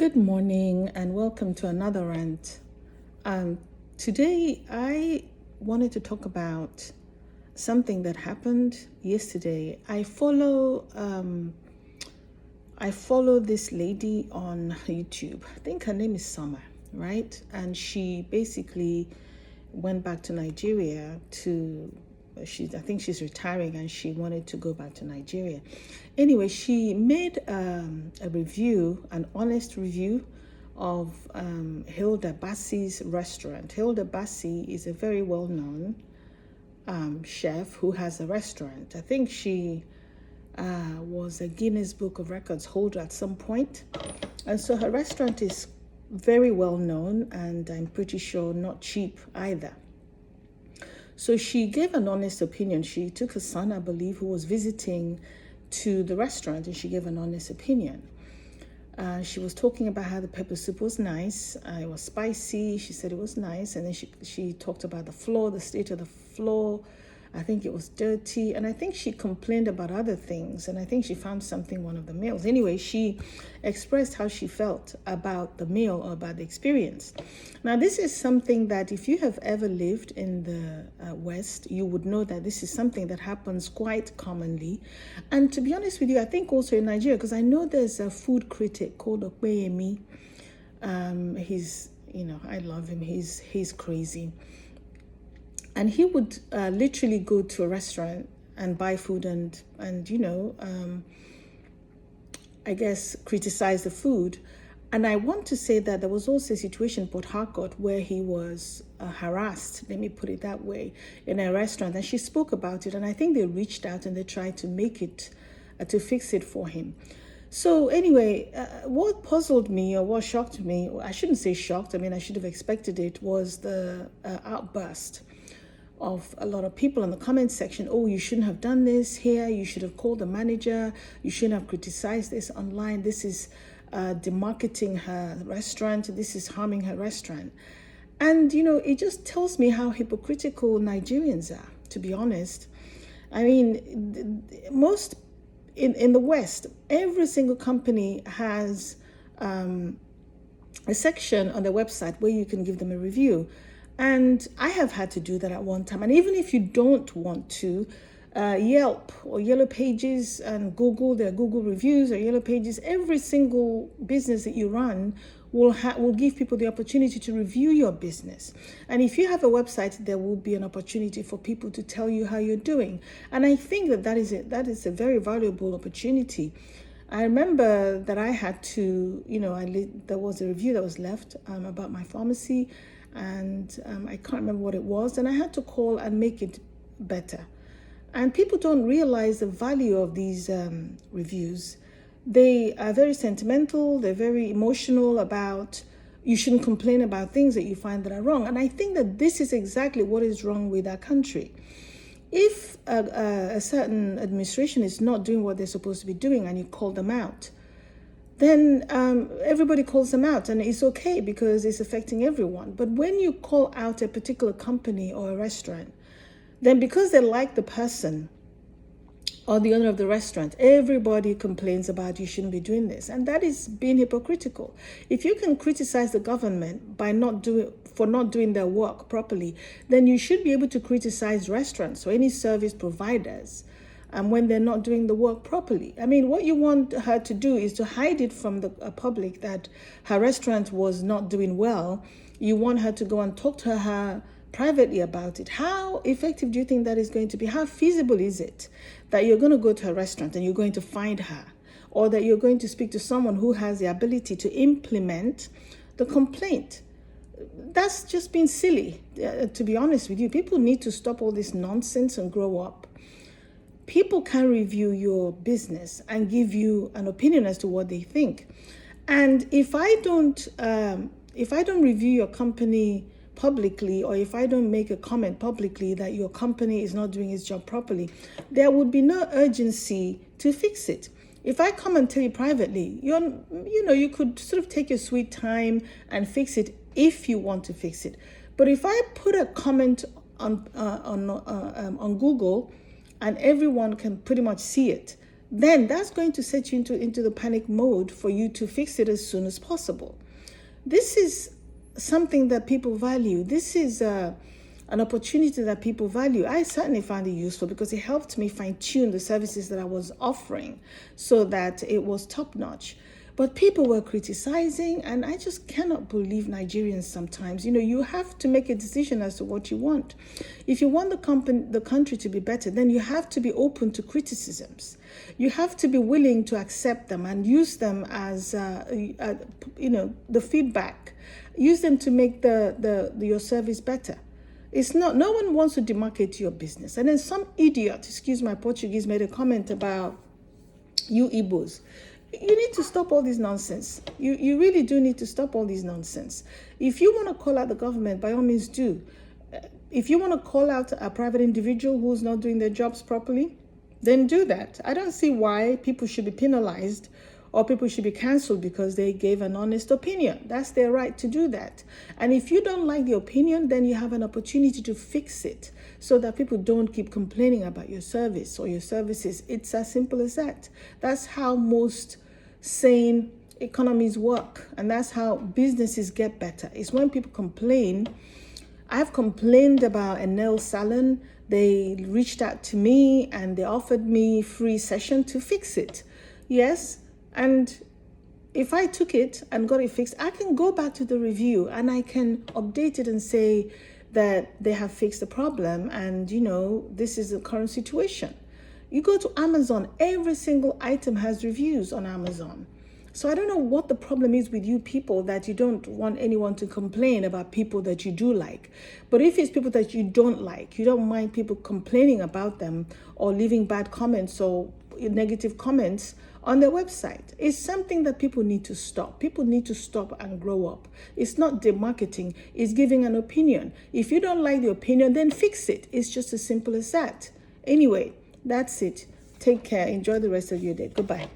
Good morning and welcome to another rant. Um, Today I wanted to talk about something that happened yesterday. I follow this lady on YouTube. I think her name is Summer, right? And she basically went back to Nigeria to I think she's retiring and she wanted to go back to Nigeria. Anyway, she made a review, an honest review of Hilda Bassi's restaurant. Hilda Bassi is a very well-known chef who has a restaurant. I think she was a Guinness Book of Records holder at some point. And so her restaurant is very well known and I'm pretty sure not cheap either. So she gave an honest opinion. She took her son, I believe, who was visiting to the restaurant, and she gave an honest opinion. She was talking about how the pepper soup was nice. It was spicy. She said it was nice. And then she talked about the floor, the state of the floor. I think it was dirty. And I think she complained about other things. And I think she found something one of the meals. Anyway, she expressed how she felt about the meal or about the experience. Now, this is something that if you have ever lived in the West, you would know that this is something that happens quite commonly. And to be honest with you, I think also in Nigeria, because I know there's a food critic called Okpeyemi. I love him. He's crazy. And he would literally go to a restaurant and buy food and I guess, criticize the food. And I want to say that there was also a situation in Port Harcourt where he was harassed, let me put it that way, in a restaurant. And she spoke about it. And I think they reached out and they tried to make it, to fix it for him. So anyway, what puzzled me or what shocked me, I shouldn't say shocked, I mean, I should have expected it, was the outburst of a lot of people in the comment section. Oh, you shouldn't have done this here. You should have called the manager. You shouldn't have criticized this online. This is demarketing her restaurant. This is harming her restaurant. And, it just tells me how hypocritical Nigerians are, to be honest. I mean, most in the West, every single company has a section on their website where you can give them a review. And I have had to do that at one time. And even if you don't want to, Yelp or Yellow Pages and Google, their Google reviews or Yellow Pages, every single business that you run will give people the opportunity to review your business. And if you have a website, there will be an opportunity for people to tell you how you're doing. And I think that is a very valuable opportunity. I remember that I had to, there was a review that was left about my pharmacy, and I can't remember what it was, and I had to call and make it better. And people don't realize the value of these reviews. They are very sentimental, they're very emotional about, you shouldn't complain about things that you find that are wrong. And I think that this is exactly what is wrong with our country. If a certain administration is not doing what they're supposed to be doing and you call them out, then everybody calls them out, and it's okay because it's affecting everyone. But when you call out a particular company or a restaurant, then because they like the person or the owner of the restaurant, everybody complains about, you shouldn't be doing this. And that is being hypocritical. If you can criticize the government for not doing their work properly, then you should be able to criticize restaurants or any service providers when they're not doing the work properly. I mean, what you want her to do is to hide it from the public that her restaurant was not doing well. You want her to go and talk to her privately about it. How effective do you think that is going to be? How feasible is it that you're going to go to her restaurant and you're going to find her, or that you're going to speak to someone who has the ability to implement the complaint? That's just being silly, to be honest with you. People need to stop all this nonsense and grow up. People can review your business and give you an opinion as to what they think. And if I don't review your company publicly, or if I don't make a comment publicly that your company is not doing its job properly, there would be no urgency to fix it. If I come and tell you privately, you could sort of take your sweet time and fix it if you want to fix it. But if I put a comment on Google, and everyone can pretty much see it, then that's going to set you into the panic mode for you to fix it as soon as possible. This is something that people value. This is an opportunity that people value. I certainly found it useful because it helped me fine-tune the services that I was offering so that it was top-notch. But people were criticizing, and I just cannot believe Nigerians sometimes. You have to make a decision as to what you want. If you want the country to be better, then you have to be open to criticisms. You have to be willing to accept them and use them as, the feedback. Use them to make your service better. It's not, no one wants to demarcate your business. And then some idiot, excuse my Portuguese, made a comment about you Igbos. You need to stop all this nonsense. You really do need to stop all this nonsense. If you want to call out the government, by all means do. If you want to call out a private individual who's not doing their jobs properly, then do that. I don't see why people should be penalized or people should be cancelled because they gave an honest opinion. That's their right to do that. And if you don't like the opinion, then you have an opportunity to fix it so that people don't keep complaining about your service or your services. It's as simple as that. That's how most sane economies work, and that's how businesses get better. It's when people complain. I've complained about a nail salon. They reached out to me and they offered me free session to fix it. Yes, and if I took it and got it fixed, I can go back to the review and I can update it and say that they have fixed the problem and, this is the current situation. You go to Amazon, every single item has reviews on Amazon. So I don't know what the problem is with you people that you don't want anyone to complain about people that you do like. But if it's people that you don't like, you don't mind people complaining about them or leaving bad comments or negative comments on their website. It's something that people need to stop. People need to stop and grow up. It's not demarketing, it's giving an opinion. If you don't like the opinion, then fix it. It's just as simple as that. Anyway, that's it. Take care. Enjoy the rest of your day. Goodbye.